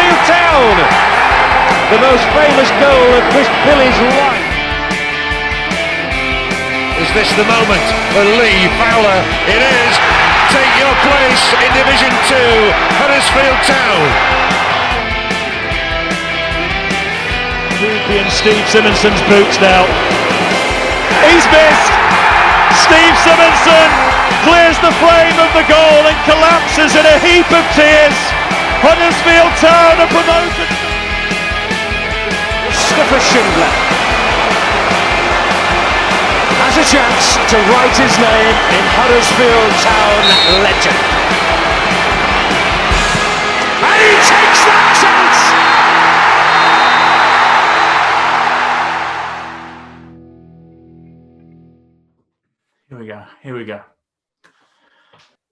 Huddersfield Town! The most famous goal of Chris Billy's life. Is this the moment for Lee Fowler? It is! Take your place in Division 2, Huddersfield Town. And Steve Simonson's boots now. He's missed! Steve Simonson clears the frame of the goal and collapses in a heap of tears. Huddersfield Town are promoted. Mustafa Schindler has a chance to write his name in Huddersfield Town legend. And he takes that chance! Here we go.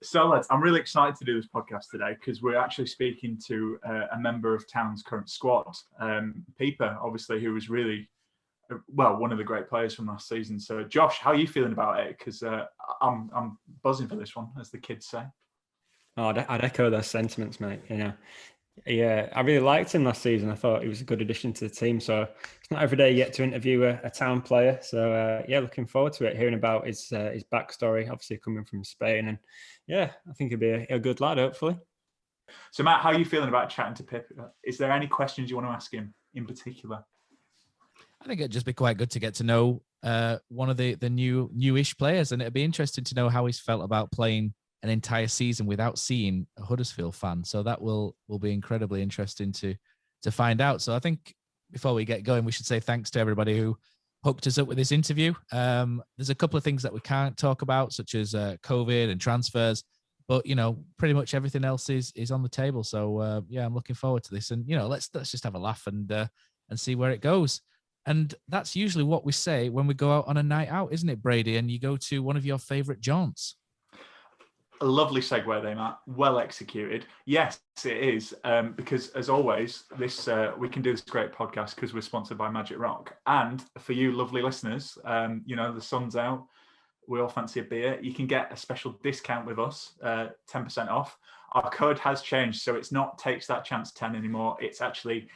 So lads, I'm really excited to do this podcast today because we're actually speaking to a member of Town's current squad, Pipa, obviously, who was really, one of the great players from last season. So Josh, how are you feeling about it? Because I'm buzzing for this one, as the kids say. Oh, I'd echo those sentiments, mate. Yeah, I really liked him last season. I thought he was a good addition to the team. So it's not every day you get to interview a Town player. So looking forward to it, hearing about his backstory, obviously coming from Spain. And I think he'll be a good lad, hopefully. So Matt, how are you feeling about chatting to Pip? Is there any questions you want to ask him in particular? I think it'd just be quite good to get to know one of the newish players, and it'd be interesting to know how he's felt about playing an entire season without seeing a Huddersfield fan. So that will be incredibly interesting to find out. So I think before we get going, we should say thanks to everybody who hooked us up with this interview. There's a couple of things that we can't talk about, such as COVID and transfers, but pretty much everything else is on the table. So I'm looking forward to this, and let's just have a laugh and see where it goes. And that's usually what we say when we go out on a night out, isn't it, Brady? And you go to one of your favourite jaunts. A lovely segue there, Matt. Well executed. Yes, it is. Because as always, this we can do this great podcast because we're sponsored by Magic Rock. And for you lovely listeners, the sun's out. We all fancy a beer. You can get a special discount with us, 10% off. Our code has changed, so it's not Takes That Chance 10 anymore. It's actually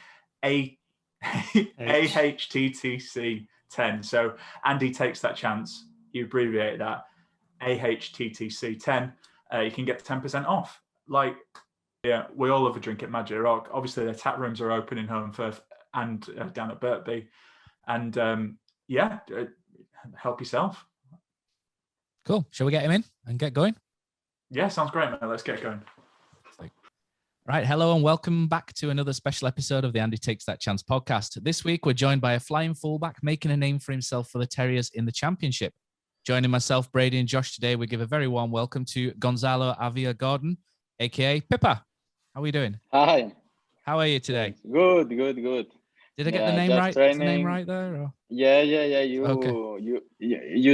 AHTTC 10. So Andy Takes That Chance. You abbreviate that. AHTTC 10. You can get 10% off. We all love a drink at Magic Rock. Obviously, their tap rooms are open in Holmfirth and down at Birkby. And help yourself. Cool. Shall we get him in and get going? Yeah, sounds great, mate. Let's get going. Right. Hello and welcome back to another special episode of the Andy Takes That Chance podcast. This week, we're joined by a flying fullback making a name for himself for the Terriers in the Championship. Joining myself, Brady and Josh today, we give a very warm welcome to Gonzalo Avia Gordon, a.k.a. Pippa. How are you doing? Hi. How are you today? Good. Did I get the name right? Is the name right there? Or? Yeah. You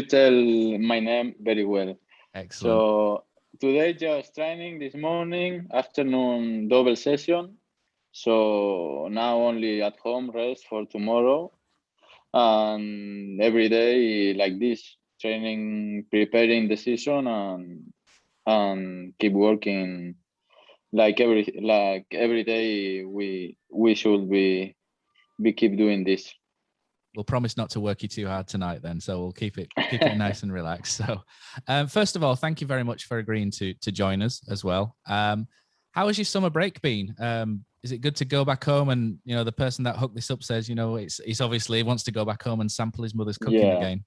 tell my name very well. Excellent. So today just training this morning, afternoon double session. So now only at home, rest for tomorrow. And every day like this. Training, preparing the season, and keep working like every day. We should be keep doing this. We'll promise not to work you too hard tonight, then. So we'll keep it nice and relaxed. So, first of all, thank you very much for agreeing to join us as well. How has your summer break been? Is it good to go back home? And the person that hooked this up says, he's obviously wants to go back home and sample his mother's cooking again.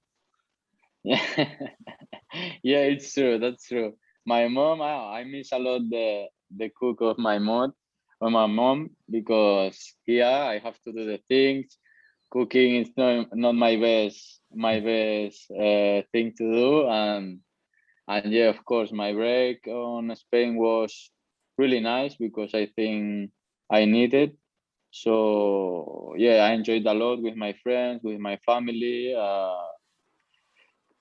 Yeah, it's true. That's true. My mom, I miss a lot the cook of my mom, because here I have to do the things. Cooking is not my best thing to do, and yeah, of course, my break on Spain was really nice because I think I need it. So yeah, I enjoyed a lot with my friends, with my family.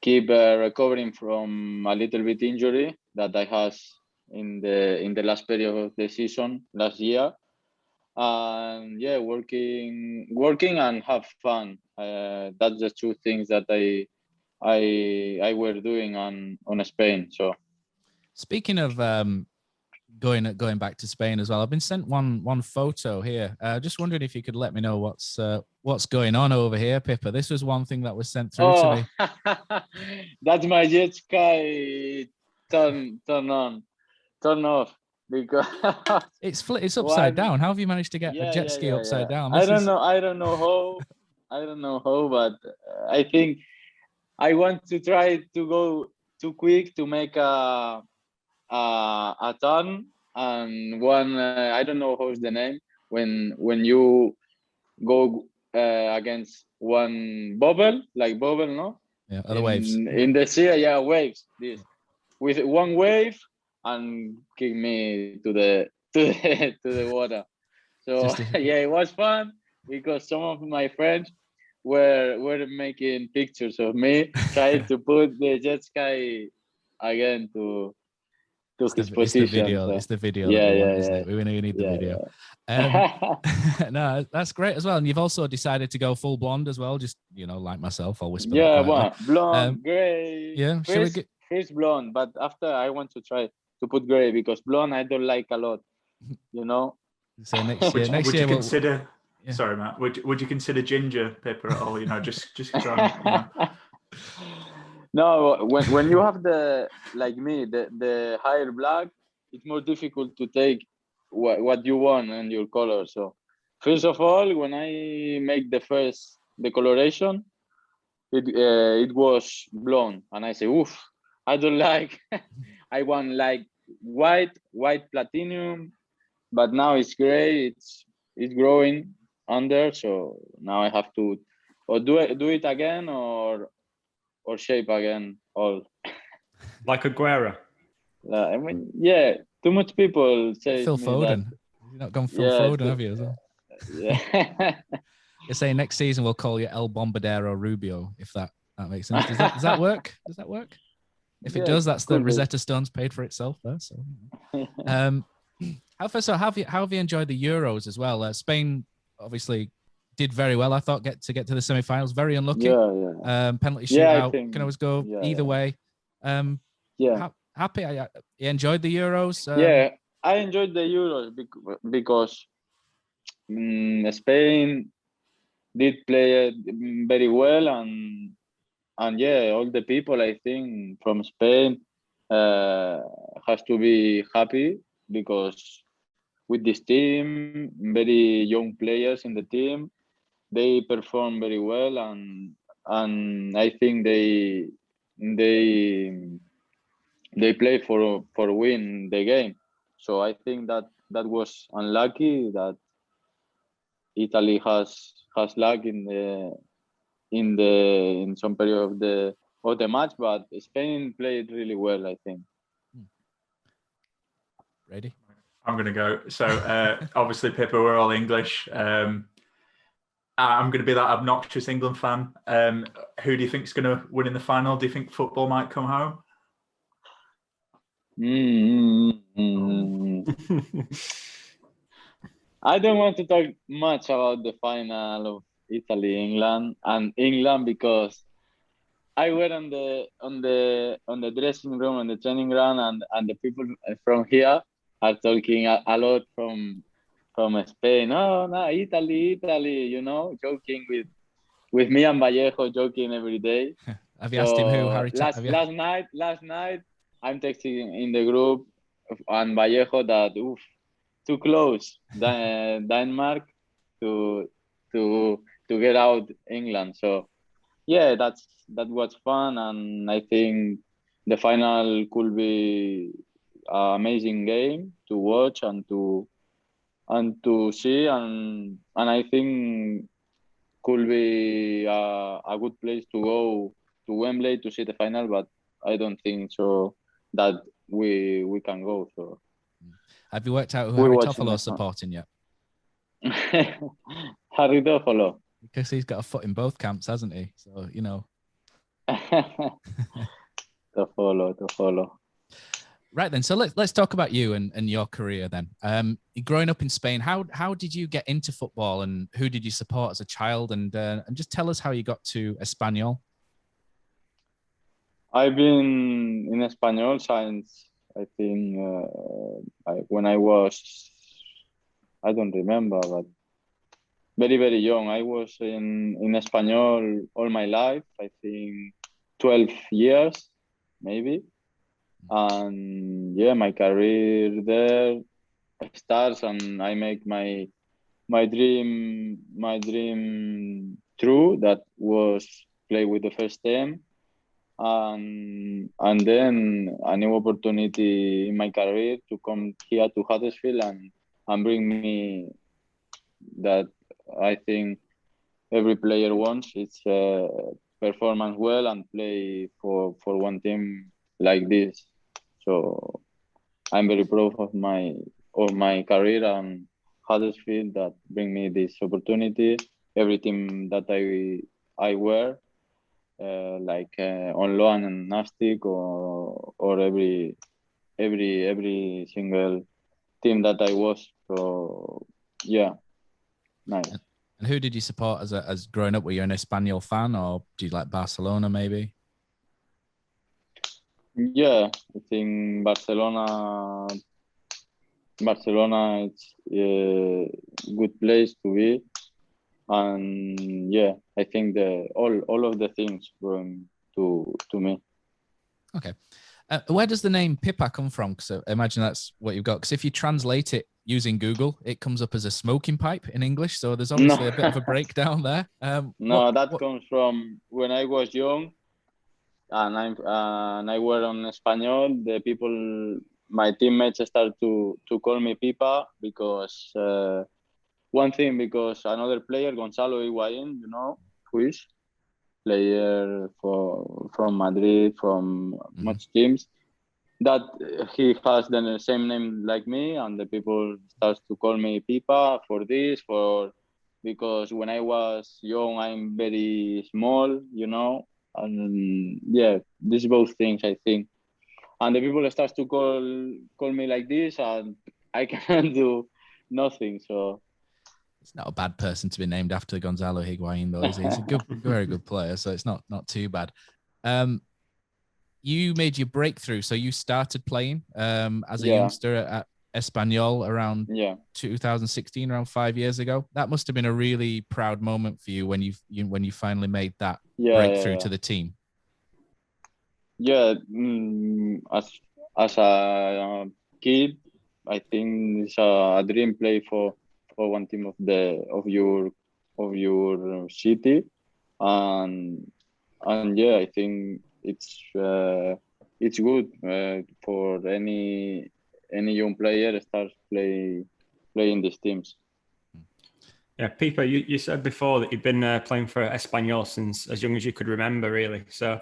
Keep recovering from a little bit injury that I had in the last period of the season last year, and yeah, working and have fun. That's the two things that I were doing on Spain. So speaking of going back to Spain as well. I've been sent one photo here. Just wondering if you could let me know what's going on over here, Pippa. This was one thing that was sent through to me. That's my jet ski turn off because it's upside down. How have you managed to get a jet ski upside down? I don't know how, but I think I want to try to go too quick to make a turn, and one I don't know how's the name when you go against one bubble, no? Yeah, other waves. In the sea, waves. This with one wave and kick me to the water. So it was fun because some of my friends were making pictures of me trying to put the jet ski again to his position. It's the video. We want, isn't it? We need the video. No, that's great as well. And you've also decided to go full blonde as well. Just like myself, I'll whisper. Blonde, grey. Yeah, first blonde, but after I want to try to put grey because blonde I don't like a lot. So next year, consider? Yeah. Sorry, Matt. Would you consider ginger, Pippa, at all? Just try. No, when you have the hair black, it's more difficult to take what you want and your color. So first of all, when I make the coloration, it was blonde, and I say, oof, I don't like. I want like white platinum, but now it's gray. It's growing under, so now I have to or do it again or shape again all. Like Aguero. I mean, too much people say Phil Foden. You've not gone Phil Foden, have you? As well? Yeah. You're saying next season we'll call you El Bombardero Rubio, if that makes sense. Does that work? Does that work? If it does, that's the Rosetta Stone's paid for itself there. So, how have you enjoyed the Euros as well? Spain obviously did very well. I thought get to the semi-finals. Very unlucky. Penalty shootout can always go either way. Happy. You enjoyed the Euros. I enjoyed the Euros because Spain did play very well, and all the people I think from Spain has to be happy because with this team, very young players in the team, they perform very well, and I think they play for win the game. So I think that was unlucky that Italy has luck in some period of the match, but Spain played really well, I think. Ready? I'm going to go. So obviously, Pippa, we're all English. I'm going to be that obnoxious England fan. Who do you think is going to win in the final? Do you think football might come home? I don't want to talk much about the final of Italy-England because I were on the dressing room and the training ground, and the people from here are talking a lot from Spain. Oh, no, Italy, joking with me and Vallejo, joking every day. Have you asked him who? Harry? Last night, I'm texting in the group and Vallejo that too close Denmark to get out England. So that was fun, and I think the final could be an amazing game to watch and to see, and I think could be a good place to go to Wembley to see the final, but I don't think so that we can go. So have you worked out who Harry Toffolo's supporting yet? Harry Toffolo. Because he's got a foot in both camps, hasn't he? So Toffolo. Right then, so let's talk about you and your career then. Growing up in Spain, how did you get into football, and who did you support as a child, and just tell us how you got to Espanyol. I've been in Espanyol since I think when I was, I don't remember, but very, very young. I was in Espanol all my life, I think 12 years, maybe. And yeah, my career there starts and I make my dream true. That was play with the first team. And then a new opportunity in my career to come here to Huddersfield and bring me that I think every player wants. It's performance well and play for one team like this. So I'm very proud of my career and Huddersfield that bring me this opportunity. Every team that I wear, on loan and Nastic or every single team that I was. So yeah, nice. And who did you support as growing up? Were you an Espanyol fan, or do you like Barcelona maybe? Yeah, I think Barcelona. It's a good place to be, and yeah, I think all of the things bring to me. Okay. Where does the name Pippa come from? Because I imagine that's what you've got. Because if you translate it using Google, it comes up as a smoking pipe in English. So there's obviously a bit of a breakdown there. That comes from when I was young, and I were on Espanol. The people, my teammates, start to call me Pipa because one thing, because another player, Gonzalo Higuain, who is player from Madrid, from much teams, that he has the same name like me, and the people starts to call me Pipa because when I was young, I'm very small, and yeah, these both things I think, and the people starts to call me like this, and I cannot do nothing. So it's not a bad person to be named after Gonzalo Higuain, though, is he? He's a good, very good player, so it's not too bad. You made your breakthrough, so you started playing as a youngster at Espanyol around 2016, around 5 years ago. That must have been a really proud moment for you when you finally made that breakthrough to the team. Yeah, as a kid, I think it's a dream play for one team of your city, and yeah, I think it's good for any young player starts playing these teams. Yeah, Pipa, you said before that you'd been playing for Espanyol since as young as you could remember, really. So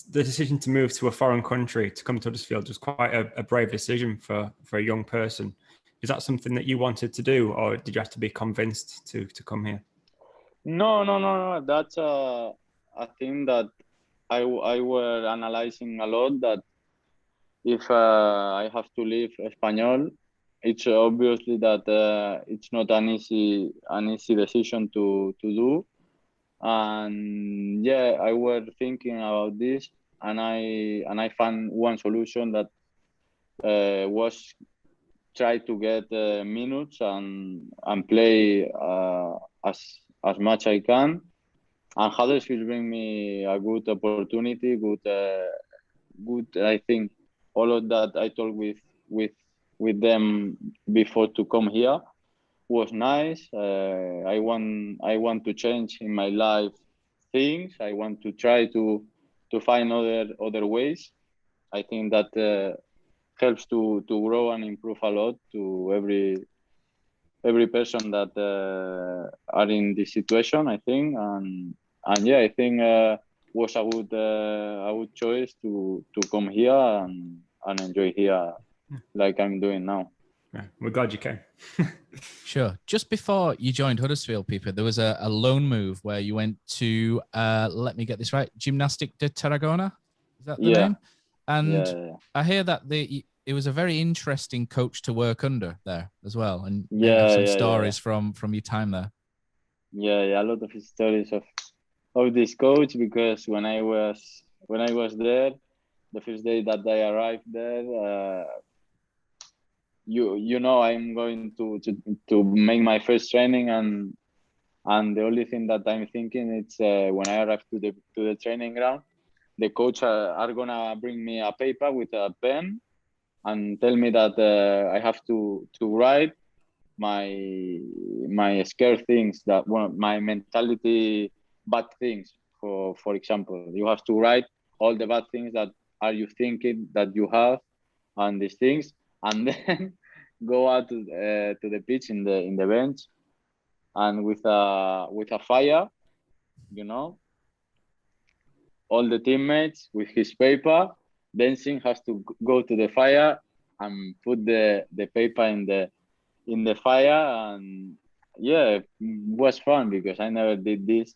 the decision to move to a foreign country to come to Huddersfield was quite a brave decision for a young person. Is that something that you wanted to do, or did you have to be convinced to come here? No. That's a thing that I were analyzing a lot, that if I have to leave Espanyol, it's obviously that it's not an easy decision to do. And yeah, I were thinking about this, and I found one solution that was try to get minutes and play as much I can. And Huddersfield bring me a good opportunity, good. I think all of that I talked with them before to come here was nice. I want to change in my life things. I want to try to find other ways. I think that helps to grow and improve a lot to every person that are in this situation, I think, and yeah, I think was a good choice to come here and enjoy here like I'm doing now. Yeah, we're glad you came. Sure. Just before you joined Huddersfield, Pipa, there was a loan move where you went to, let me get this right, Gymnastic de Tarragona? Is that the name? And I hear that it was a very interesting coach to work under there as well. And you have some stories from your time there. Yeah, a lot of stories of this coach, because when I was there, The first day that I arrived there, you know, I'm going to make my first training, and the only thing that I'm thinking is when I arrive to the training ground, the coach are gonna bring me a paper with a pen and tell me that I have to write my scare things, that my mentality bad things. For example, you have to write all the bad things that are you thinking that you have, and these things, and then go out to the pitch in the bench, and with a fire, you know, all the teammates with his paper dancing has to go to the fire and put the paper in the fire. And yeah, it was fun because I never did this,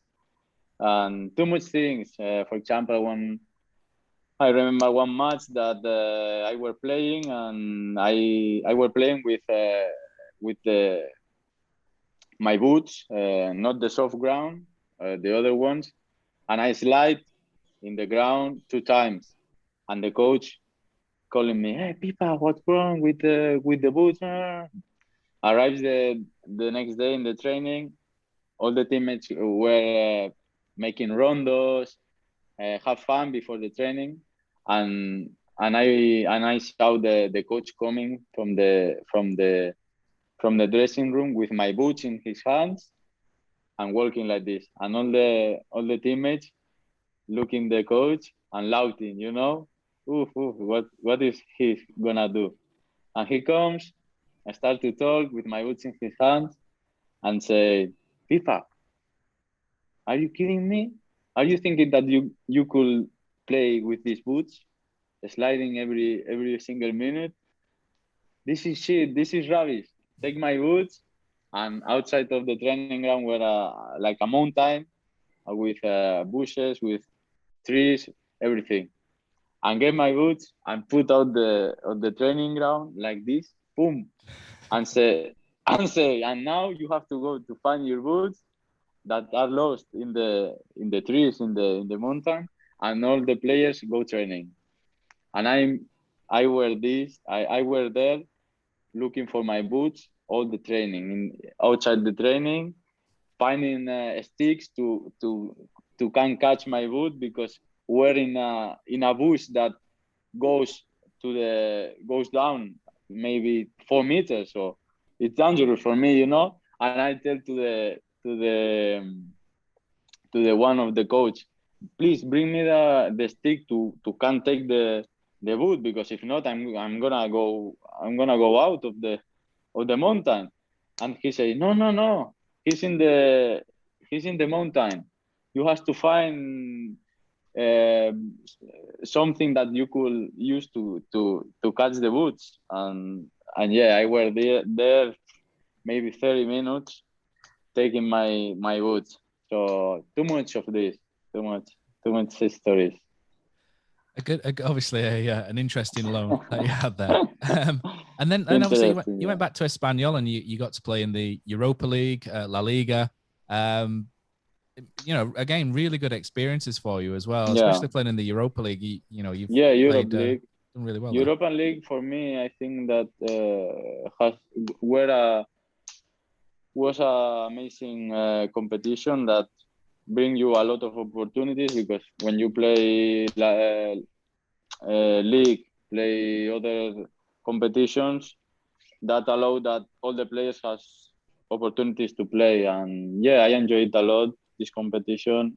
and too much things. For example, when I remember one match that I were playing, and I were playing with my boots, not the soft ground, the other ones, and I slide in the ground 2 times, and the coach calling me, "Hey, Pipa, what's wrong with the boots?" Arrives the next day in the training, all the teammates were making rondos, have fun before the training, and I saw the coach coming from the dressing room with my boots in his hands and walking like this, and all the teammates looking the coach and laughing, you know, oof, oof, what is he gonna do? And he comes, I start to talk with my boots in his hands and say, "Pipa, are you kidding me? Are you thinking that you could play with these boots, sliding every single minute? This is shit. This is rubbish. Take my boots." And outside of the training ground were like a mountain with bushes, with trees, everything. And get my boots and put out the training ground like this, boom, and say, and now you have to go to find your boots that are lost in the trees in the mountain, and all the players go training. And I wear this, I wear there looking for my boots all the training, outside the training, finding sticks to can catch my boot, because we're in a bush that goes down maybe 4 meters, so it's dangerous for me, you know. And I tell to the one of the coach, "Please bring me the stick to can take the boot, because if not, I'm gonna go out of the mountain." And he said, "No, he's in the mountain. You have to find uh, something that you could use to catch the boots." And yeah, I were there maybe 30 minutes taking my boots. So too much of this, too much stories. Obviously an interesting loan that you had there. And obviously you went back to Espanyol, and you got to play in the Europa League, La Liga. You know, again, really good experiences for you as well, especially playing in the Europa League. You've Europe played, League, done really well. European League for me, I think that was a amazing competition that bring you a lot of opportunities, because when you play league, play other competitions, that allow that all the players has opportunities to play. And yeah, I enjoyed a lot this competition.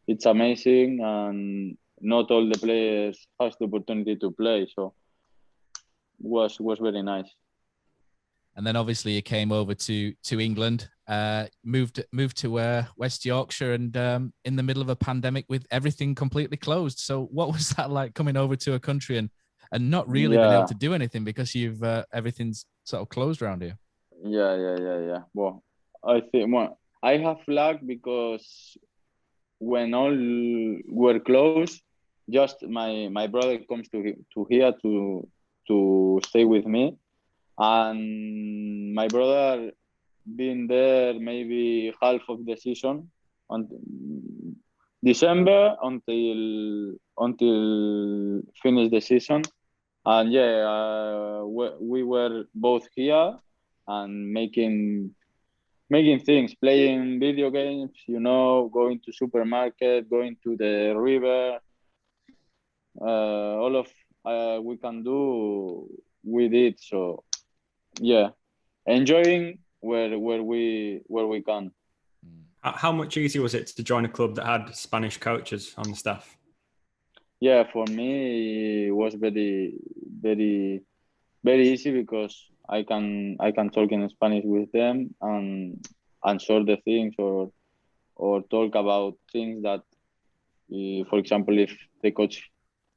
It's amazing, and not all the players has the opportunity to play, so was very nice. And then obviously you came over to England, moved to West Yorkshire, and in the middle of a pandemic with everything completely closed. So what was that like, coming over to a country and not really being able to do anything because you've everything's sort of closed around here? Yeah. Well, I think I have luck, because when all were closed, just my brother comes to here to stay with me, and my brother been there maybe half of the season on December until until finish the season. And we were both here and making things, playing video games, going to supermarket, going to the river, all of we can do with it. So yeah, enjoying where we can. How much easier was it to join a club that had Spanish coaches on the staff? Yeah, for me it was very, very, very easy because I can talk in Spanish with them and sort the things or talk about things that, for example, if the coach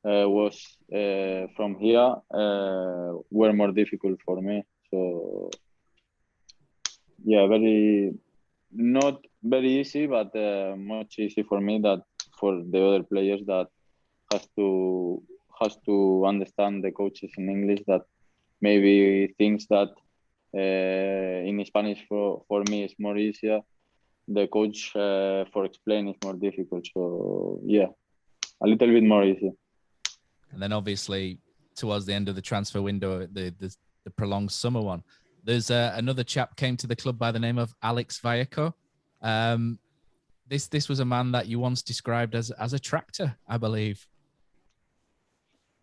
was from here, were more difficult for me. So yeah, not very easy, but much easy for me that for the other players that has to understand the coaches in English, that maybe things that in Spanish for me is more easier. The coach for explain is more difficult. So yeah, a little bit more easy. And then obviously towards the end of the transfer window, the prolonged summer one, there's another chap came to the club by the name of Alex Vallejo. This was a man that you once described as a tractor, I believe.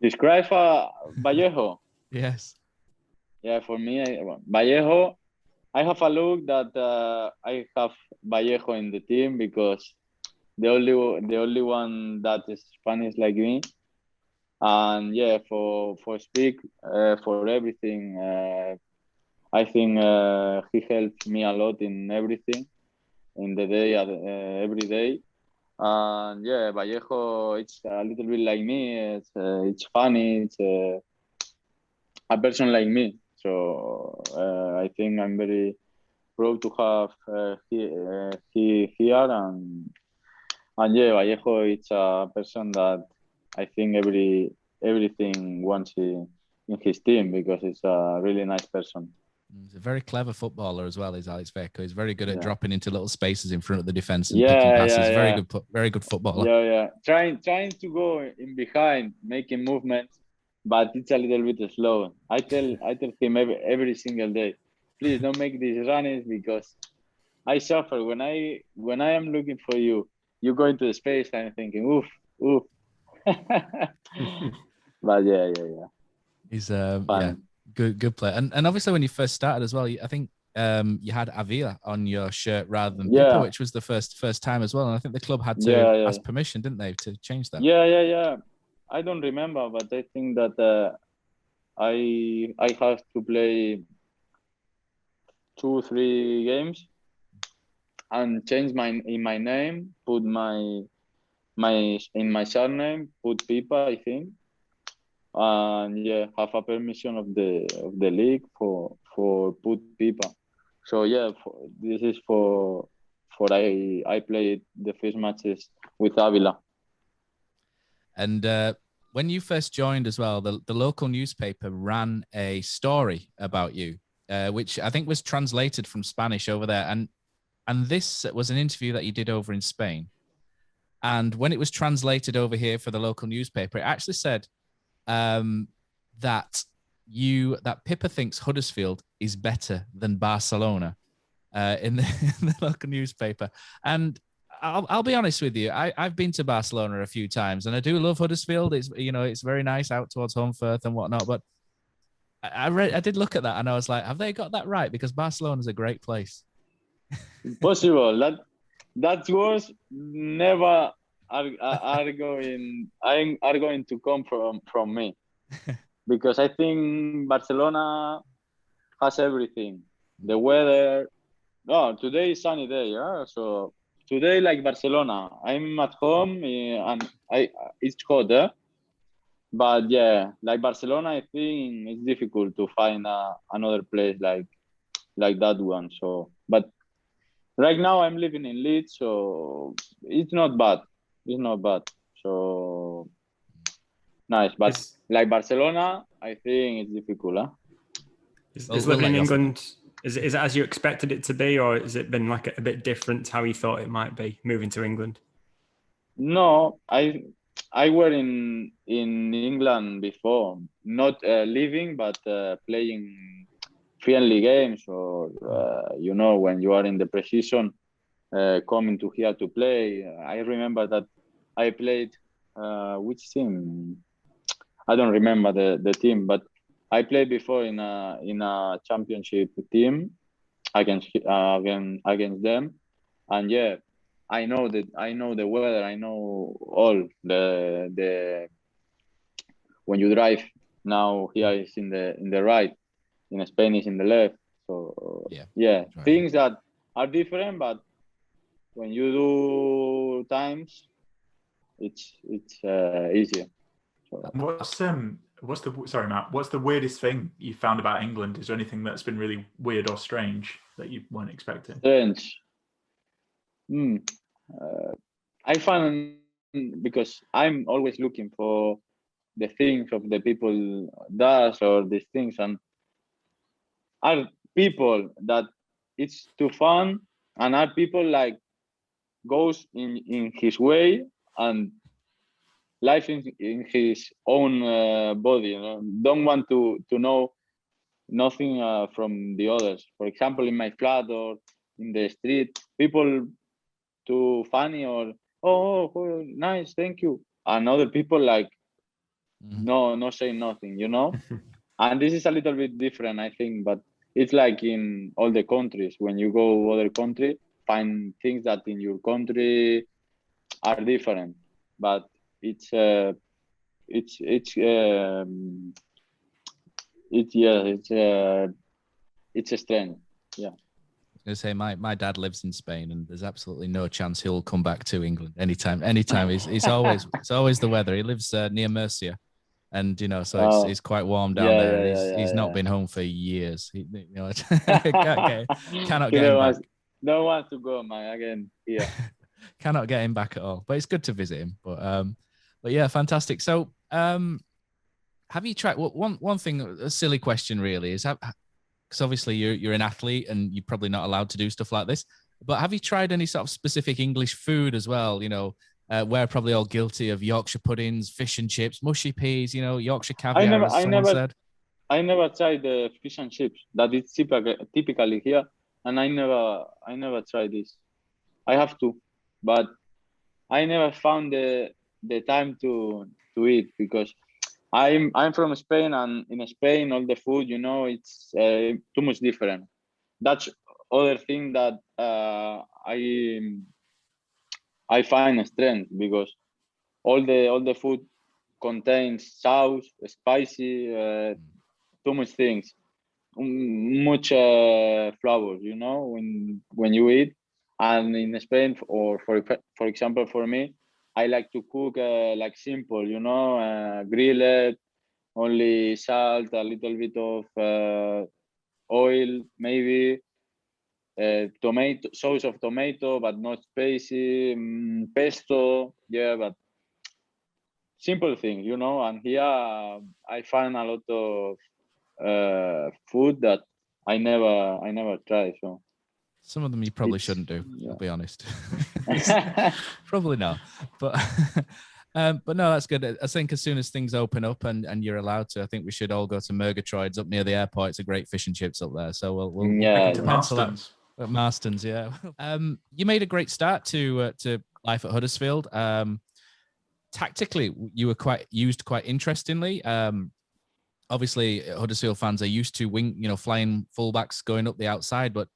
Describe Vallejo. Yes. Yeah, for me, Vallejo, I have a look that I have Vallejo in the team because the only one that is Spanish like me. And yeah, for speak for everything, I think he helped me a lot in everything, in the day, every day. And yeah, Vallejo, it's a little bit like me. It's funny. It's a person like me. So I think I'm very proud to have he here. And yeah, Vallejo, it's a person that I think everything wants in his team because he's a really nice person. He's a very clever footballer as well, is Alex Vallejo. He's very good at dropping into little spaces in front of the defense and picking passes. Very good footballer. Yeah. Trying to go in behind, making movements, but it's a little bit slow. I tell him every single day, please don't make these runnings because I suffer when I am looking for you. You go into the space and I'm thinking, oof. But yeah. He's good player. And obviously when you first started as well, I think you had Avila on your shirt rather than Pippa, which was the first time as well. And I think the club had to ask permission, didn't they, to change that? Yeah. I don't remember, but I think that I have to play 2-3 games and change my name, put in my surname, put Pipa, I think. And yeah, have a permission of the league for put Pipa. So yeah, this is for I played the first matches with Avila. And when you first joined as well, the local newspaper ran a story about you, which I think was translated from Spanish over there. And this was an interview that you did over in Spain. And when it was translated over here for the local newspaper, it actually said that Pippa thinks Huddersfield is better than Barcelona in the local newspaper. And I'll be honest with you, I've been to Barcelona a few times, and I do love Huddersfield. It's very nice out towards Holmfirth and whatnot. But I did look at that, and I was like, have they got that right? Because Barcelona's a great place. Possible. That was never are going to come from me, because I think Barcelona has everything. The weather. No, today is sunny day. Yeah, so today like Barcelona. I'm at home and it's hot. But yeah, like Barcelona, I think it's difficult to find another place like that one. So, but right now I'm living in Leeds, so it's not bad. It's not bad. So nice, but like Barcelona, I think it's difficult. Huh? Is living in England, is it as you expected it to be, or has it been like a bit different to how you thought it might be moving to England? No, I I were in England before, not living, but playing friendly games, or when you are in the pre-season, coming to here to play. I remember that I played which team? I don't remember the team, but I played before in a championship team against them, and yeah, I know the weather. I know all the when you drive now here is in the right, in Spain is in the left. So yeah, right. things that are different, but when you do times, it's easier. So, What's the sorry, Matt? What's the weirdest thing you found about England? Is there anything that's been really weird or strange that you weren't expecting? strange. I find, because I'm always looking for the things of the people does or these things, and are people that it's too fun, and are people like goes in his way and life in his own body, don't want to know nothing from the others. For example, in my flat or in the street, people too funny, or oh, nice, thank you, and other people like no saying nothing, and this is a little bit different, I think, but it's like in all the countries. When you go other country, find things that in your country are different, but it's a strength. Yeah. I was going to say my dad lives in Spain, and there's absolutely no chance he'll come back to England anytime. He's always it's always the weather. He lives near Murcia, and so it's quite warm down there, and he's not been home for years. Cannot get him back. No one to go, man, again here. Cannot get him back at all. But it's good to visit him. But yeah, fantastic. So have you tried one thing? A silly question, really, is because obviously you're an athlete and you're probably not allowed to do stuff like this. But have you tried any sort of specific English food as well? We're probably all guilty of Yorkshire puddings, fish and chips, mushy peas. Yorkshire caviar. I never tried the fish and chips. That is typically here, and I never tried this. I have to, but I never found the time to eat, because I'm from Spain, and in Spain all the food, it's too much different. That's other thing that I find a strength, because all the food contains sauce, spicy, too much things, much flavors, when you eat. And in Spain, or for example, for me, I like to cook like simple, grilled, only salt, a little bit of oil, maybe tomato sauce of tomato, but not spicy, pesto, but simple things, And here I find a lot of food that I never try. So some of them you probably shouldn't do. I'll be honest. Probably not, but no, that's good. I think as soon as things open up and you're allowed to, I think we should all go to Murgatroyd's up near the airport. It's a great fish and chips up there, so we'll pencil that at Marston's. Yeah. You made a great start to life at Huddersfield. Tactically, you were used quite interestingly. Obviously, Huddersfield fans are used to flying fullbacks going up the outside, but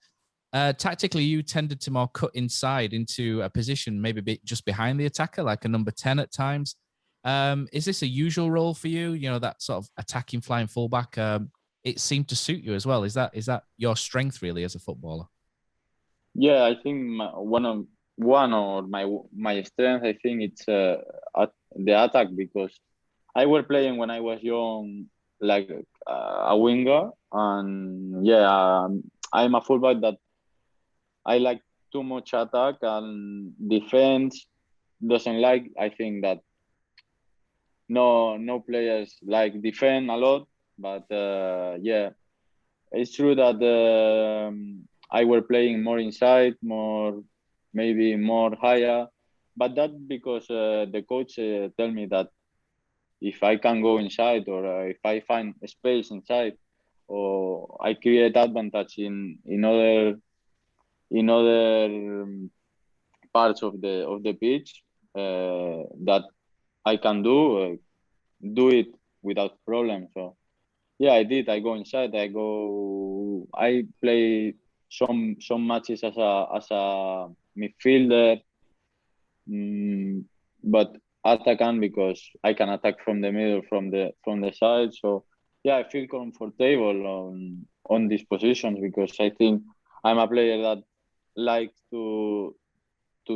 tactically, you tended to more cut inside into a position maybe just behind the attacker, like a number 10 at times. Is this a usual role for you? That sort of attacking flying fullback. It seemed to suit you as well. Is that your strength really as a footballer? Yeah, I think one of my strength, I think it's at the attack, because I was playing when I was young like a winger, and I'm a fullback that I like too much attack, and defense doesn't like. I think that no players like defend a lot, but it's true that I were playing more inside, maybe more higher, but that because the coach tell me that if I can go inside or if I find a space inside or I create advantage in other parts of the pitch that I can do it without problem. So yeah, I did. I go inside. I play some matches as a midfielder, but attacking because I can attack from the middle, from the side. So yeah, I feel comfortable on these positions because I think I'm a player that likes to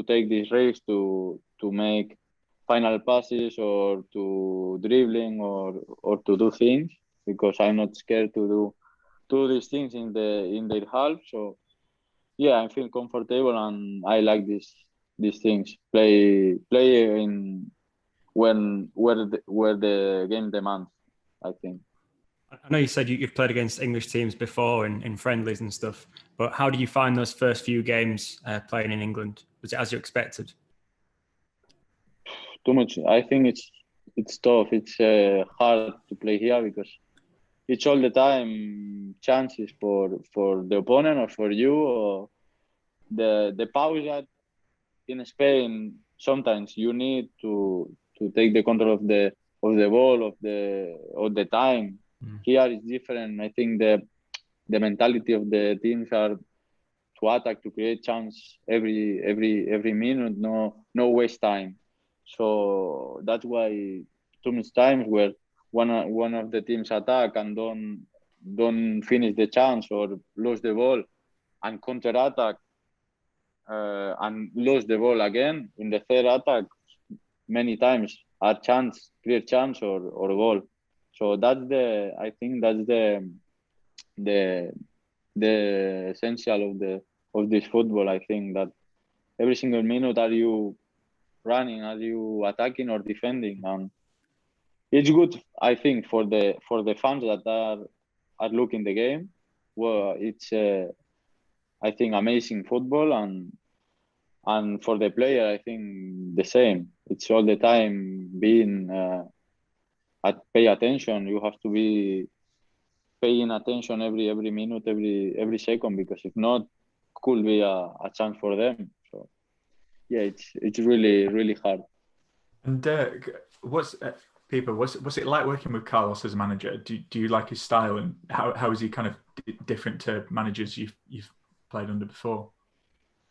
take these risks to make final passes or to dribbling or to do things because I'm not scared to do these things in their half. So yeah, I feel comfortable and I like these things. Play in where the game demands, I think. I know you said you've played against English teams before in friendlies and stuff, but how did you find those first few games playing in England? Was it as you expected? Too much. I think it's tough. It's hard to play here because it's all the time chances for the opponent or for you or the pause that in Spain sometimes you need to take the control of the ball of the time. Here it's different. I think the mentality of the teams are to attack, to create chance every minute, no waste time. So that's why too much times where one of the teams attack and don't finish the chance or lose the ball and counter attack and lose the ball again in the third attack many times a chance, clear chance or goal. So I think that's the essential of this football. I think that every single minute are you running, are you attacking or defending, and it's good. I think for the fans that are looking the game. Well, it's I think amazing football and for the player, I think the same. It's all the time being pay attention. You have to be paying attention every minute, every second, because if not, could be a chance for them. So yeah, it's really hard. And Pipa, what's it like working with Carlos as a manager? Do you like his style, and how is he kind of different to managers you've played under before?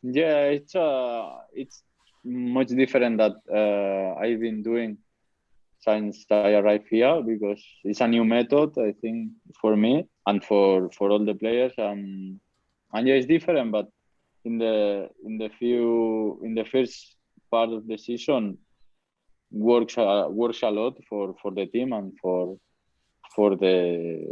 Yeah, it's much different that I've been doing since I arrived here because it's a new method, I think, for me and for all the players. And yeah, it's different, but in the first part of the season works a lot for the team and for all the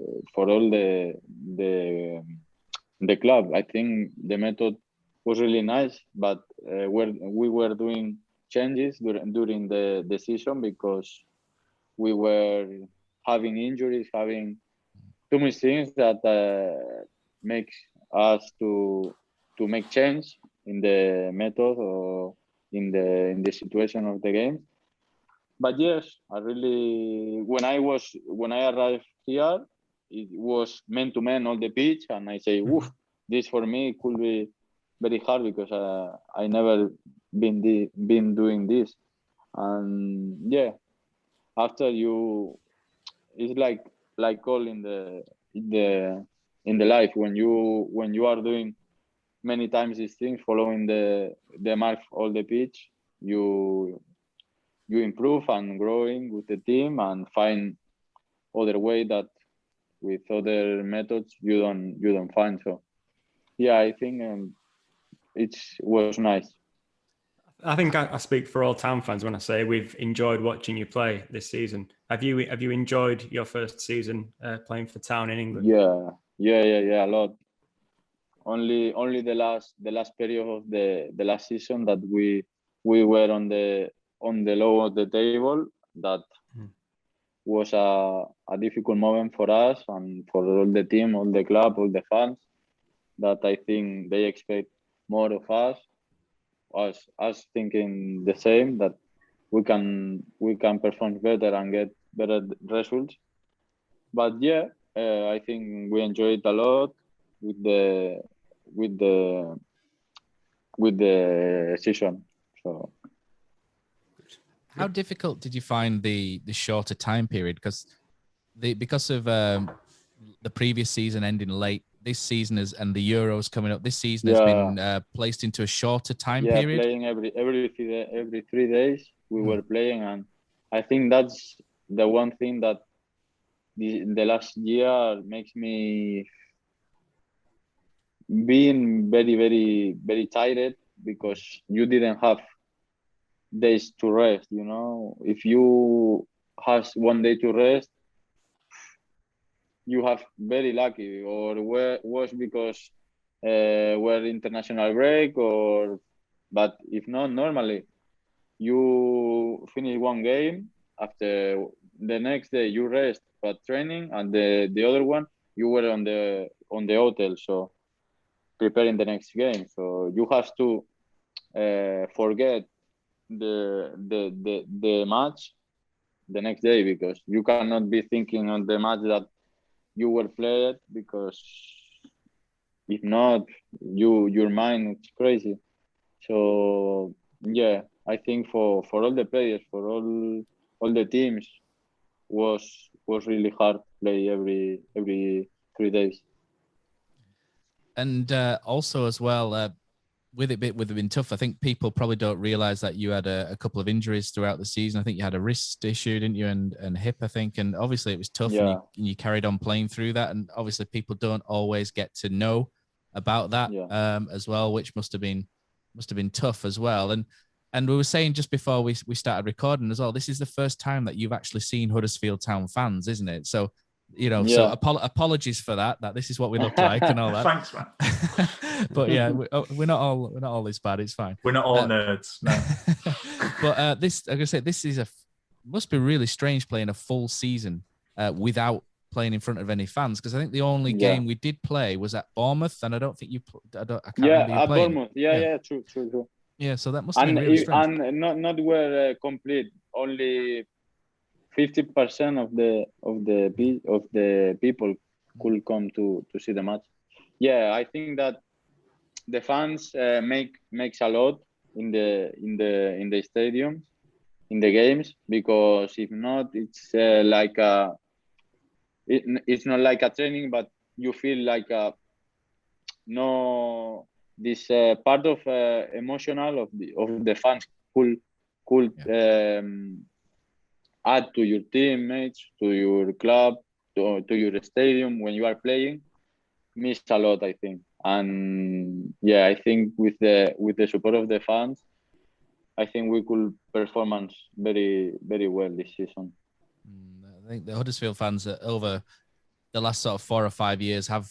club. I think the method was really nice, but we were doing changes during the season because we were having injuries, having too many things that makes us to make change in the method or in the situation of the game. But yes, when I arrived here, it was man to man all the pitch, and I say, "Woof, this for me could be very hard because I never been doing this." And yeah, after it's like all in the life when you are doing many times these things, following the mark all the pitch, you improve and growing with the team and find other way that with other methods you don't find. So yeah, I think it was nice. I think I speak for all Town fans when I say we've enjoyed watching you play this season. Have you enjoyed your first season playing for Town in England? Yeah, a lot. Only the last period of the last season that we were on the low of the table. That was a difficult moment for us and for all the team, all the club, all the fans. That I think they expect more of us. us thinking the same, that we can perform better and get better results. But yeah, I think we enjoyed a lot with the with the with the season. So How difficult did you find the shorter time period? Because of the previous season ending late, this season and the Euros coming up, this season has been placed into a shorter time period. Playing every 3 days we were playing, and I think that's the one thing that the last year makes me being very, very, very tired, because you didn't have days to rest. If you have 1 day to rest, you have very lucky, or was because we're international break, but if not, normally you finish one game, after the next day you rest but training, and the other one you were on the hotel, so preparing the next game. So you have to forget the match the next day, because you cannot be thinking on the match that you were played, because if not, your mind is crazy. So yeah, I think for all the players, for all the teams, was really hard to play every 3 days. And also as well, with it been tough. I think people probably don't realize that you had a couple of injuries throughout the season. I think you had a wrist issue, didn't you, and hip, I think. And obviously it was tough, and you carried on playing through that. And obviously people don't always get to know about that as well, which must have been tough as well. And we were saying just before we started recording as well, this is the first time that you've actually seen Huddersfield Town fans, isn't it? So, so apologies for that this is what we look like and all that. Thanks, man. But yeah, we're not all this bad. It's fine. We're not all nerds, no. But this, like I said, this is must be really strange playing a full season without playing in front of any fans, because I think the only game we did play was at Bournemouth, and I don't think I can't remember you at playing. Bournemouth. True. Yeah, so that must have been really strange. And not were complete. Only 50% of the people could come to see the match. Yeah, I think that the fans makes a lot in the stadiums, in the games, because if not, it's it's not like a training, but you feel like this part of emotional of the fans could add to your teammates, to your club, to your stadium when you are playing. Miss a lot, I think. And yeah, I think with the support of the fans, I think we could perform very, very well this season. I think the Huddersfield fans over the last sort of 4 or 5 years have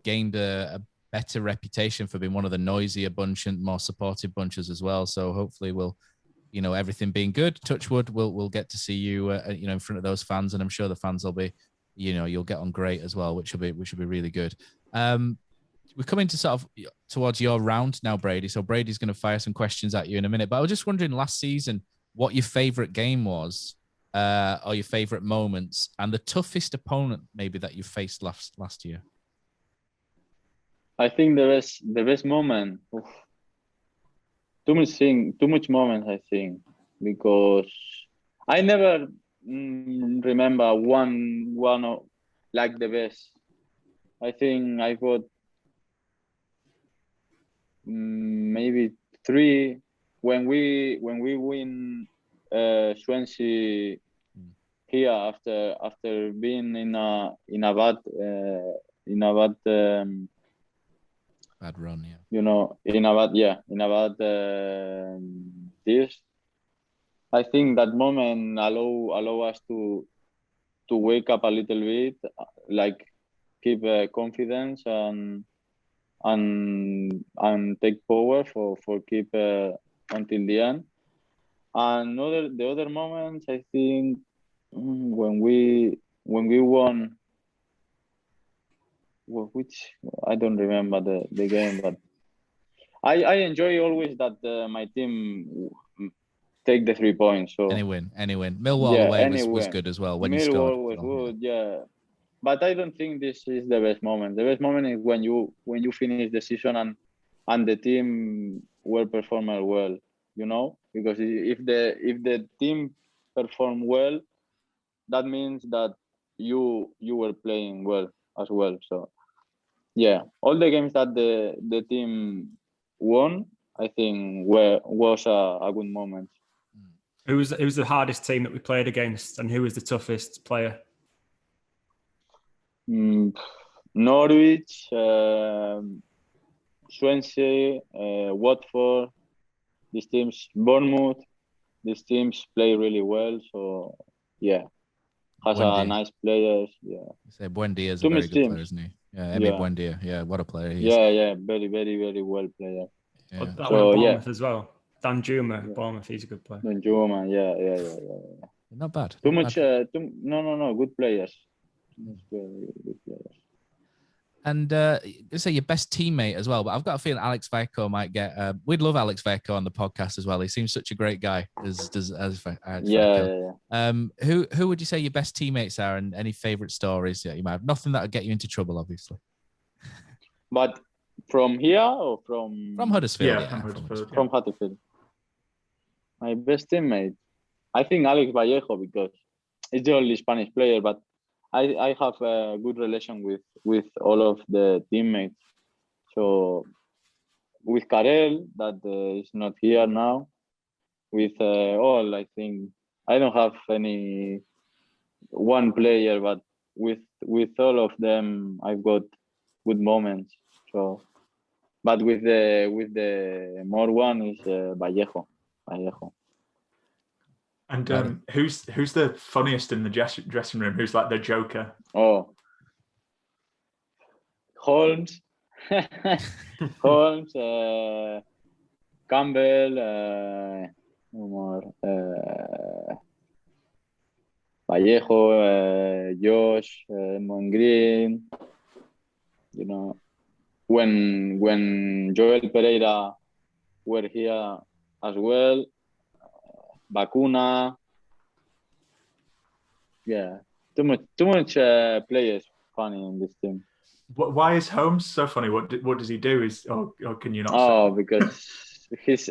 gained a better reputation for being one of the noisier bunch and more supportive bunches as well. So hopefully we'll, everything being good, touch wood, we'll get to see you, in front of those fans, and I'm sure the fans will be, you'll get on great as well, which will be really good. We're coming to sort of towards your round now, Brady. So Brady's going to fire some questions at you in a minute, but I was just wondering last season what your favorite game was, or your favorite moments, and the toughest opponent maybe that you faced last year. I think the best moment. Too much moments, I think, because I never remember one like the best. I think I got maybe 3 when we win Swansea here after being in a bad bad run, in a bad this. I think that moment allow us to wake up a little bit, like keep confidence and take power for keep until the end. And the other moments, I think when we won, which I don't remember the game, but I enjoy always that my team take the 3 points. So Any win. Millwall away was good as well when you scored. Millwall was good, yeah. But I don't think this is the best moment. The best moment is when you finish the season and the team will perform well, because if the team perform well, that means that you were playing well as well. So yeah, all the games that the team won, I think was a good moment. Who was the hardest team that we played against, and who was the toughest player? Norwich, Swansea, Watford, these teams, Bournemouth, these teams play really well. So yeah, has a nice players. Yeah, say Buendia is a very good player, isn't he? Yeah, Emi Buendia. Yeah, what a player he is. Yeah, very, very, very well player. Yeah. That so, Bournemouth as well. Dan Juma, Bournemouth, he's a good player. Dan Juma, yeah. Not bad. No, good players. Good players. And say your best teammate as well, but I've got a feeling Alex Vaiko might get. We'd love Alex Vaiko on the podcast as well. He seems such a great guy. As Vaiko. Who would you say your best teammates are, and any favourite stories that you might have? Nothing that would get you into trouble, obviously. But from here or from Huddersfield? Yeah, from Huddersfield. My best teammate, I think Alex Vallejo, because he's the only Spanish player, but I have a good relation with all of the teammates. So with Karel, that is not here now, with all, I think I don't have any one player, but with all of them, I've got good moments. So, but with the more one is Vallejo. And who's the funniest in the dressing room? Who's like the joker? Oh, Holmes, Campbell, Vallejo, Josh, Mongreen. When Joel Pereira were here as well. Bakuna, yeah, too much players funny in this team. Why is Holmes so funny? What does he do? Or can you not? Oh, because he's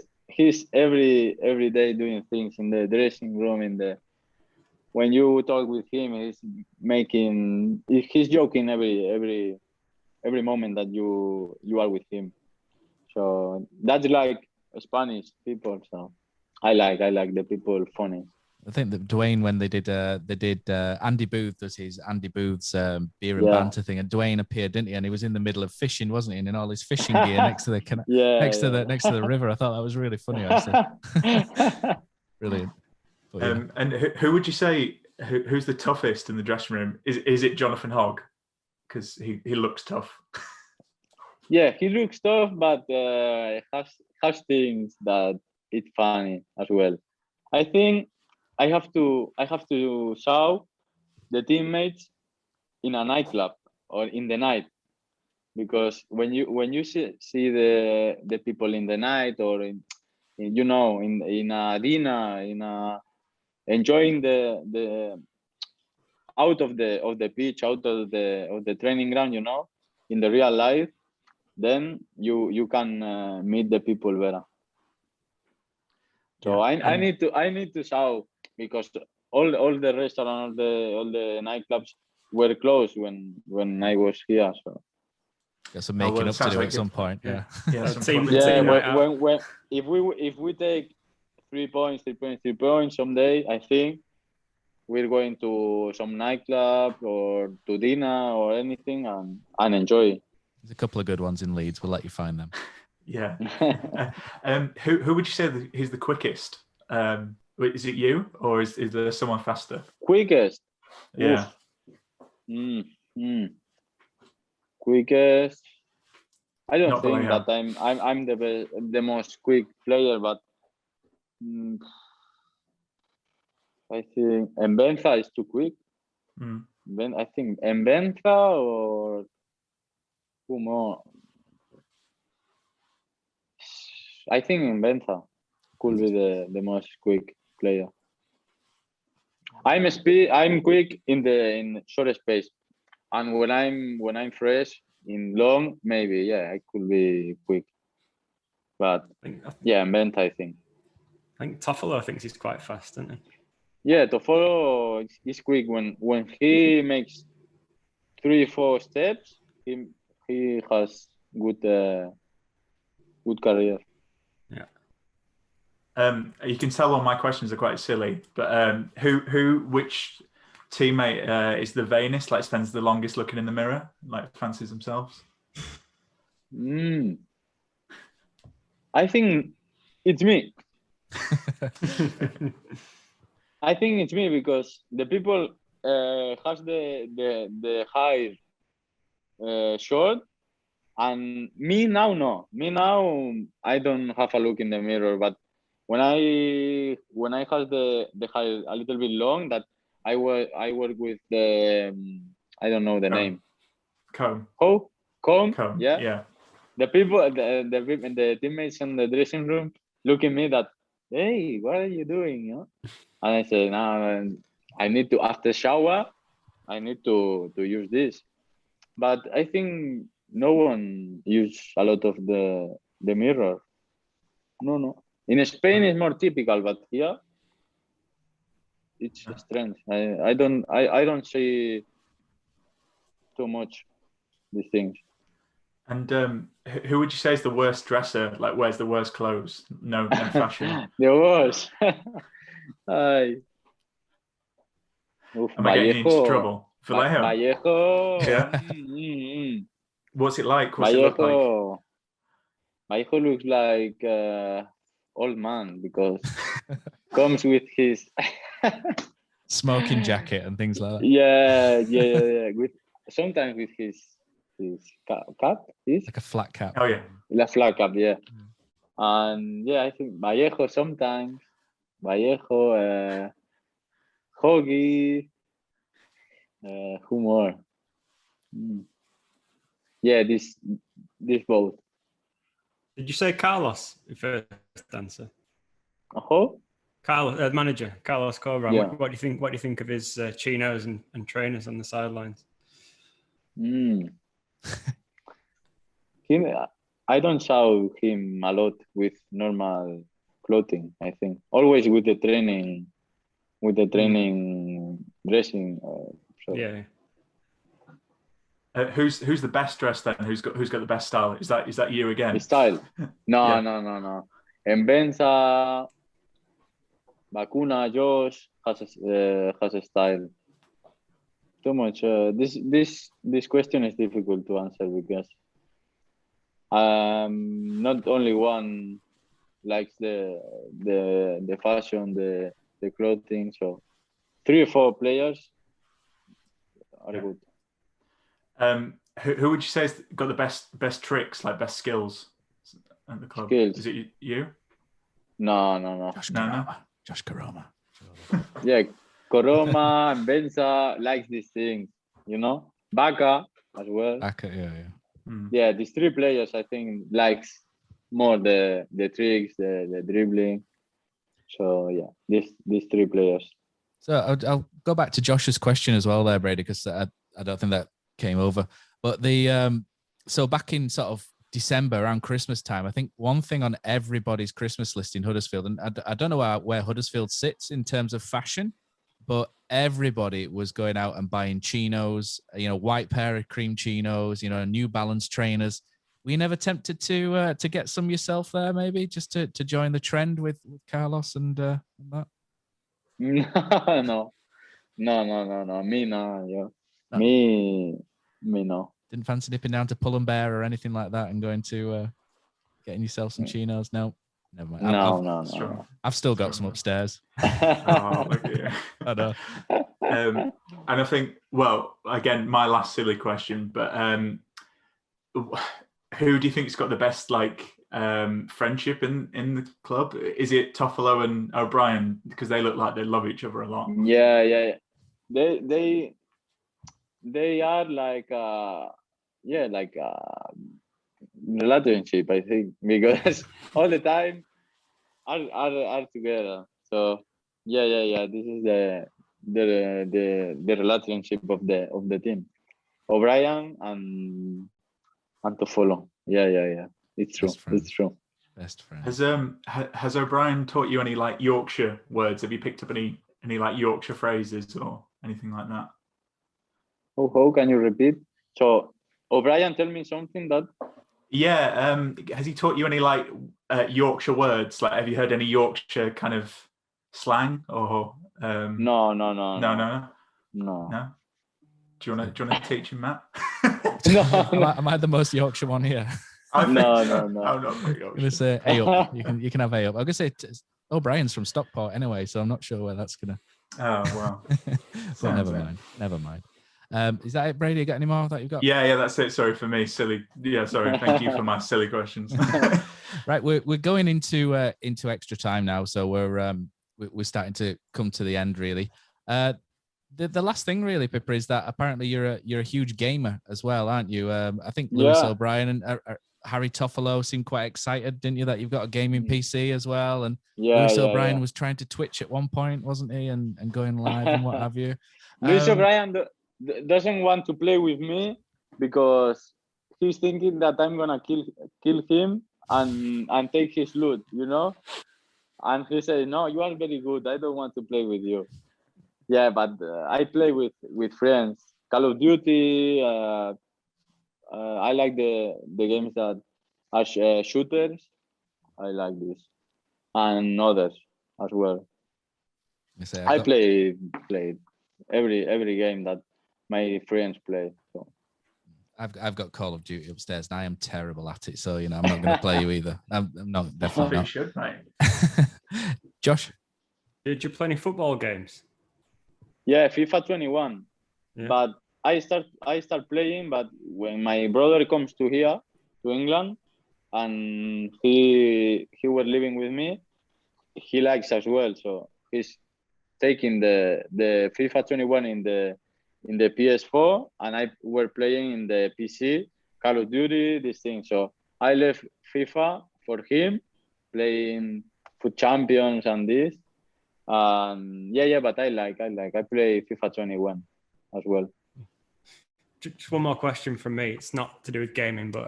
every day doing things in the dressing room. When you talk with him, he's joking every moment that you are with him. So that's like Spanish people. So. I like the people funny. I think that Dwayne, when they did Andy Booth does his Andy Booth's beer and banter thing, and Dwayne appeared, didn't he? And he was in the middle of fishing, wasn't he? And in all his fishing gear next to the next to the river. I thought that was really funny. Actually, brilliant. But, yeah. And who would you say who's the toughest in the dressing room? Is it Jonathan Hogg? Because he looks tough. Yeah, he looks tough, but has things that. It's funny as well. I think I have to show the teammates in a nightclub or in the night, because when you see the people in the night or in a dinner, enjoying the out of the pitch, out of the training ground, in the real life, then you can meet the people better. So I need to show, because all the restaurants, all the nightclubs were closed when I was here. So got some making up to do at some point. Yeah. When if we take 3 points someday, I think we're going to some nightclub or to dinner or anything and enjoy. There's a couple of good ones in Leeds. We'll let you find them. Yeah. Who would you say he's the quickest? Is it you, or is there someone faster? Quickest? Yeah. Quickest? I don't think that I'm the most quick player, but I think Mbenza is too quick. I think Mbenza or who more? I think Inventa could be the most quick player. I'm quick in short space, and when I'm fresh in long, maybe I could be quick. But Inventa, I think. I think Toffolo thinks he's quite fast, isn't he? Yeah, Toffolo is quick when he makes 3-4 steps. He has good career. Yeah. You can tell all my questions are quite silly, but which teammate is the vainest? Like spends the longest looking in the mirror, like fancies themselves. I think it's me. I think it's me because the people has the high short, and me now no. Me now I don't have a look in the mirror, but when I have the hair a little bit long, that I work with the I don't know the name. Comb. Comb. Yeah. Yeah. The people, the teammates in the dressing room look at me that, hey, what are you doing? You know? And I say, no, I need to, after shower, I need to use this. But I think no one use a lot of the mirror. No. In Spain, it's more typical, but here, it's strange. I don't see too much these things. And who would you say is the worst dresser? Like, wears the worst clothes? No fashion. The worst. Am I getting into trouble? Vallejo. Vallejo. Yeah. What's it like? What's it look like? Vallejo looks like old man because comes with his smoking jacket and things like that. Yeah. Sometimes with his cap is like a flat cap. Oh yeah, a flat cap. Yeah, and I think Vallejo sometimes. Vallejo, Hoggy. Who more? Yeah, this both. Did you say Carlos, your first answer? Who? Carlos, manager Carlos Corberán. Yeah. What do you think? What do you think of his chinos and trainers on the sidelines? I don't saw him a lot with normal clothing. I think always with the training dressing. So. Yeah. Who's the best dressed then? Who's got the best style? Is that you again? Style? No, Yeah. no. Benza, Bakuna, Josh has a style. Too much. This question is difficult to answer because not only one likes the fashion, the clothing. So 3 or 4 players are good. Who would you say has got the best tricks, like best skills at the club? Skills. Is it you? No. Josh Koroma. Yeah, Koroma and Benza likes these things, you know. Baka as well. Baka, yeah. Yeah, these 3 players I think likes more the tricks, the dribbling. So yeah, these 3 players. So I'll go back to Josh's question as well there, Brady, because I don't think that came over. But so back in sort of December around Christmas time, I think one thing on everybody's Christmas list in Huddersfield, and I don't know where Huddersfield sits in terms of fashion, but everybody was going out and buying chinos, white pair of cream chinos, New Balance trainers. Were you never tempted to get some yourself there, maybe just to join the trend with Carlos and that? No. Me no. Yeah. No. Me no. Didn't fancy nipping down to Pull and Bear or anything like that and going to getting yourself some chinos? No, never mind. No. I've still got some upstairs. Oh, look at you. I know. And I think, well, again, my last silly question, but who do you think's got the best friendship in the club? Is it Toffolo and O'Brien? Because they look like they love each other a lot. Yeah. They are relationship, I think, because all the time are together. So yeah. This is the relationship of the team. O'Brien and Toffolo. Yeah. It's true. Best friend. It's true. Best friend. Has O'Brien taught you any like Yorkshire words? Have you picked up any like Yorkshire phrases or anything like that? How can you repeat? So O'Brien, tell me something that. Yeah. Has he taught you any like Yorkshire words? Like, have you heard any Yorkshire kind of slang or? No. No. Do you want to teach him, Matt? No. Am I the most Yorkshire one here? No. I'm not very Yorkshire. I'm gonna say A up. You can have A up. I'm gonna say O'Brien's from Stockport anyway, so I'm not sure where that's gonna. Oh well. But never mind. Is that it, Brady? You got any more that you've got? Yeah, that's it. Sorry for me, silly. Yeah, sorry. Thank you for my silly questions. Right, we're going into extra time now, so we're starting to come to the end really. The last thing really, Pippa, is that apparently you're a huge gamer as well, aren't you? I think Lewis O'Brien and Harry Toffolo seemed quite excited, didn't you, that you've got a gaming PC as well? And Lewis O'Brien was trying to Twitch at one point, wasn't he? And going live and what have you. Lewis O'Brien doesn't want to play with me because he's thinking that I'm gonna kill him and take his loot, you know. And he said, "No, you are very good. I don't want to play with you." Yeah, but I play with friends. Call of Duty. I like the games that are shooters. I like this and others as well. I play every game that my friends play. So. I've got Call of Duty upstairs, and I am terrible at it. So I'm not going to play you either. I'm not definitely not. You should, mate. Josh, did you play any football games? Yeah, FIFA 21. Yeah. But I start playing, but when my brother comes to England, and he was living with me, he likes as well. So he's taking the FIFA 21 in the PS4, and I were playing in the PC, Call of Duty, this thing. So I left FIFA for him, playing Foot Champions and this. But I play FIFA 21 as well. Just one more question from me. It's not to do with gaming, but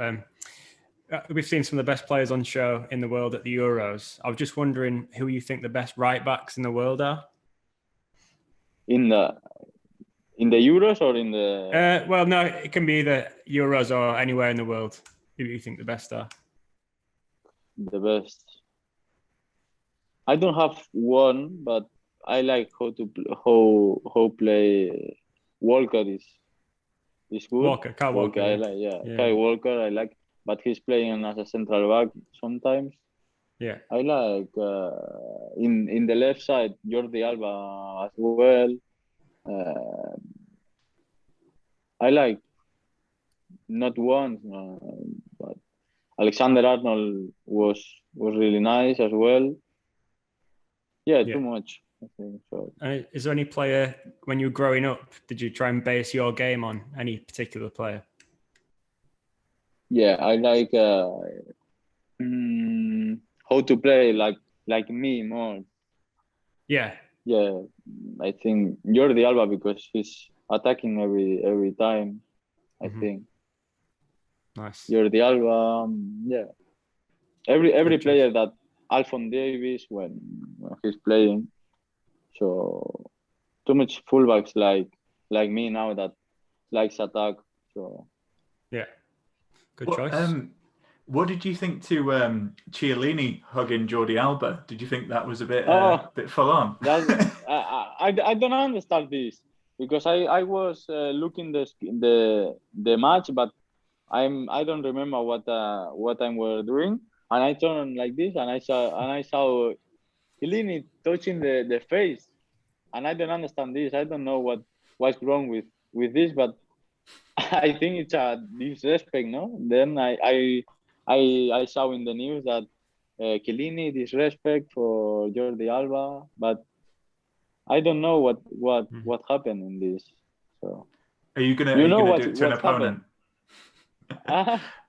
we've seen some of the best players on show in the world at the Euros. I was just wondering who you think the best right backs in the world are. In the Euros or in the? Well, no, it can be either Euros or anywhere in the world. Who do you think the best are? The best. I don't have one, but I like how play Walker is good. Kyle Walker. I like, Kyle Walker. I like, but he's playing as a central back sometimes. Yeah. I like in the left side Jordi Alba as well. I like not one, but Alexander Arnold was really nice as well. Yeah, too much, I think so. Is there any player, when you were growing up, did you try and base your game on any particular player? Yeah, I like how to play like me more. Yeah. Yeah, I think Jordi Alba because he's attacking every time. I think. Nice. Jordi Alba, yeah. Every player that Alphonse Davies when he's playing. So too much fullbacks like me now that likes attack. So yeah, good choice. What did you think to Chiellini hugging Jordi Alba? Did you think that was a bit full on? I don't understand this because I was looking the match, but I don't remember what I were doing, and I turned like this, and I saw Chiellini touching the face, and I don't understand this. I don't know what's wrong with this, but I think it's a disrespect, no? Then I saw in the news that Chiellini disrespect for Jordi Alba, but I don't know what happened in this. So are you gonna do to an opponent?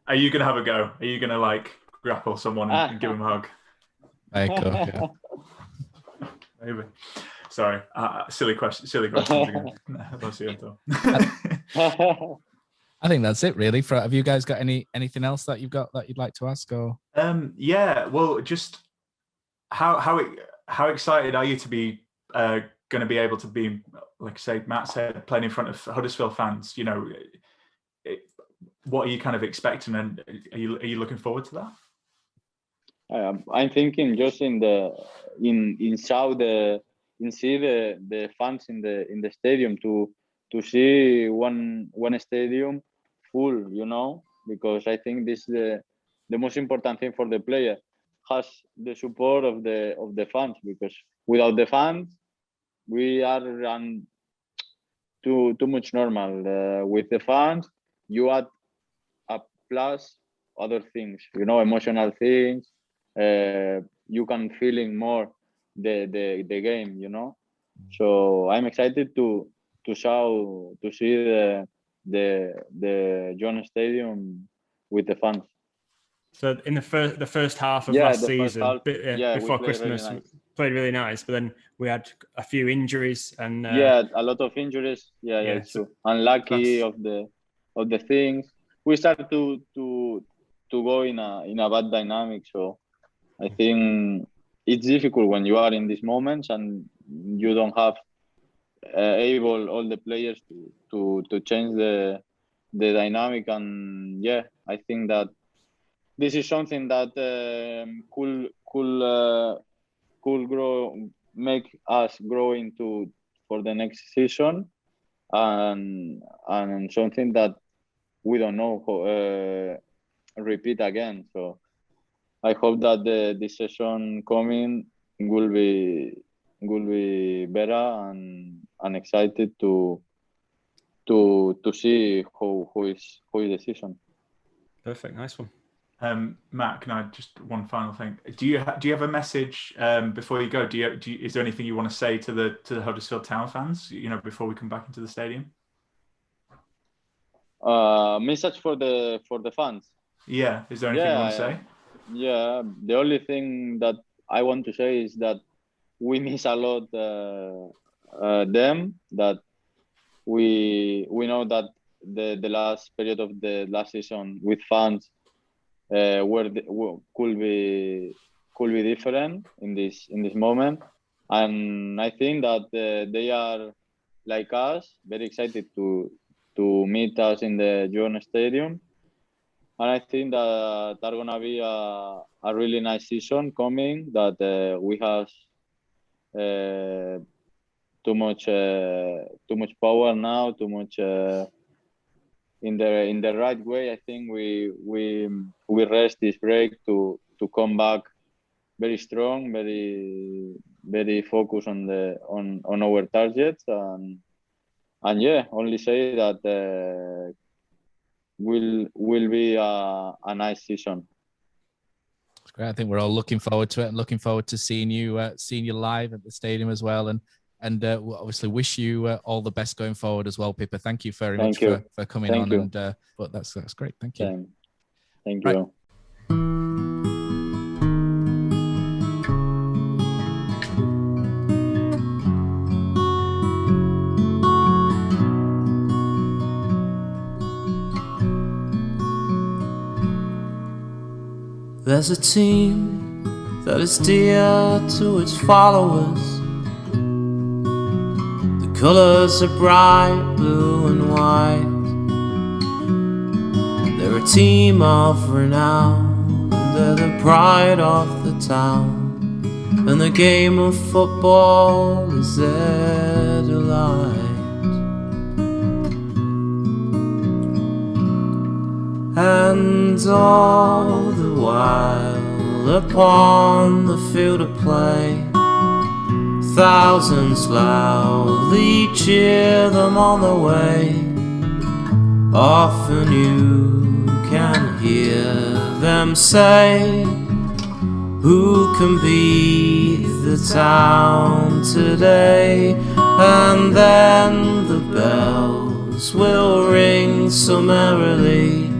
Are you going to have a go? Are you going to like grapple someone and give them a hug? Echo, yeah. Maybe. Sorry, silly question. Again. I think that's it, really. Have you guys got anything else that you've got that you'd like to ask? Or yeah, well, just how excited are you to be going to be able to be, like say Matt said, playing in front of Huddersfield fans? You know, what are you kind of expecting, and are you looking forward to that? I'm thinking just see the fans in the stadium to see one stadium full, you know, because I think this is the most important thing for the player, has the support of the fans, because without the fans we are too much normal. With the fans you add a plus other things, you know, emotional things. You can feeling more the game, you know. So I'm excited to see the John Stadium with the fans. So in the first half of last season, before Christmas, really nice. Played really nice. But then we had a few injuries and a lot of injuries. Yeah, it's true. Unlucky of the things. We started to go in a bad dynamic. So I think it's difficult when you are in these moments and you don't have able all the players to change the dynamic. And yeah, I think that this is something that could grow, make us grow into for the next season, and something that we don't know repeat again. So I hope that this season coming will be better, and excited to see who is the season. Perfect, nice one. Matt, can I just one final thing? Do you have a message before you go? Is there anything you want to say to the Huddersfield Town fans? You know, before we come back into the stadium. Message for the fans. Yeah, is there anything you want to say? Yeah, the only thing that I want to say is that we miss a lot them. That we know that the last period of the last season with fans could be different in this moment, and I think that they are like us, very excited to meet us in the John Stadium. And I think that are gonna be a really nice season coming. That we have too much power now, too much in the right way. I think we rest this break to come back very strong, very focused on our targets, and yeah, only say that. Will be a nice season. It's great. I think we're all looking forward to it, and looking forward to seeing you live at the stadium as well. And we'll obviously wish you all the best going forward as well, Pippa. Thank you very much for coming on. You. And but that's great. Thank you. Thank you. Right. There's a team that is dear to its followers. The colours are bright blue and white. They're a team of renown, they're the pride of the town, and the game of football is their delight. And all the while upon the field of play, thousands loudly cheer them on the way. Often you can hear them say, who can beat the town today? And then the bells will ring so merrily,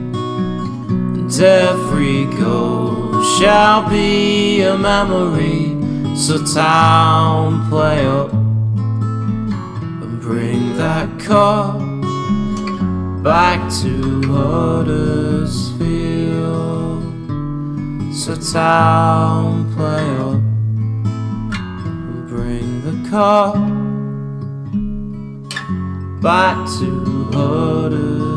and every goal shall be a memory. So town, play up and bring that cup back to Huddersfield. So town, play up and bring the cup back to Huddersfield.